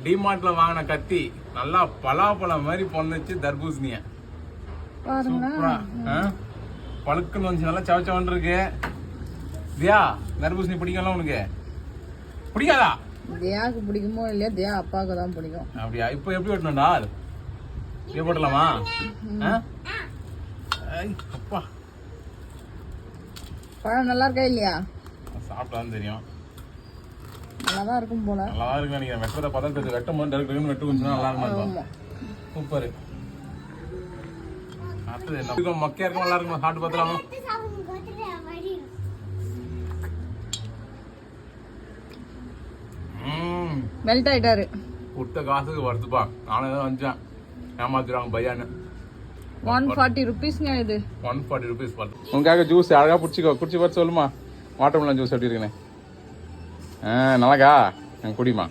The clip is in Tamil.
டிமார்ட்ல வாங்கின கத்தி நல்லா பலாப்பழம் மாதிரி பொண்ணுச்சு தர்பூசணிய சூப்பரா பழுக்குன்னு வந்து நல்லா சவச்சவன் இருக்கு. தியா தர்பூசணி பிடிக்கும்ல உனக்கு? பிடிக்காதா? தியாவுக்கு பிடிக்குமோ இல்லையா, தியா அப்பாவுக்கு தான் பிடிக்கும். அப்படியா? இப்போ எப்படி வெட்டணும்டா? இப்ப போட்டலாமா? அப்பா பழம் நல்லா இருக்கா இல்லையா? சாப்பிட்டாதான் தெரியும். நல்லாதான் இருக்கும் போல. நல்லா இருக்கு நினைக்கிறேன். வெட்டுறத பதம் வெட்டும் போது டெரெக்ட் வெட்டு கொஞ்சம் நல்லா இருக்கும். சூப்பர். அடுத்தது என்ன மொக்கையா இருக்கும்? நல்லா இருக்கும். சாப்பிட்டு பார்த்தலாமா? மெல்ட் ஆயிட்டாரு. விட்ட காசுக்கு வருதுப்பா. நானும் ஏதோ வந்துச்சேன் ஏமாத்துறாங்க பையான்னு. 140 rupeesங்க இது. 140 rupees பார்த்து. உனக்காக ஜூஸ் அழகா குடிச்சிக்கோ. குடிச்சு பார்த்து சொல்லுமா வாட்டர்மெலன் ஜூஸ் எப்படி இருக்குன்னு. நல்லாக்கா? குடிமா.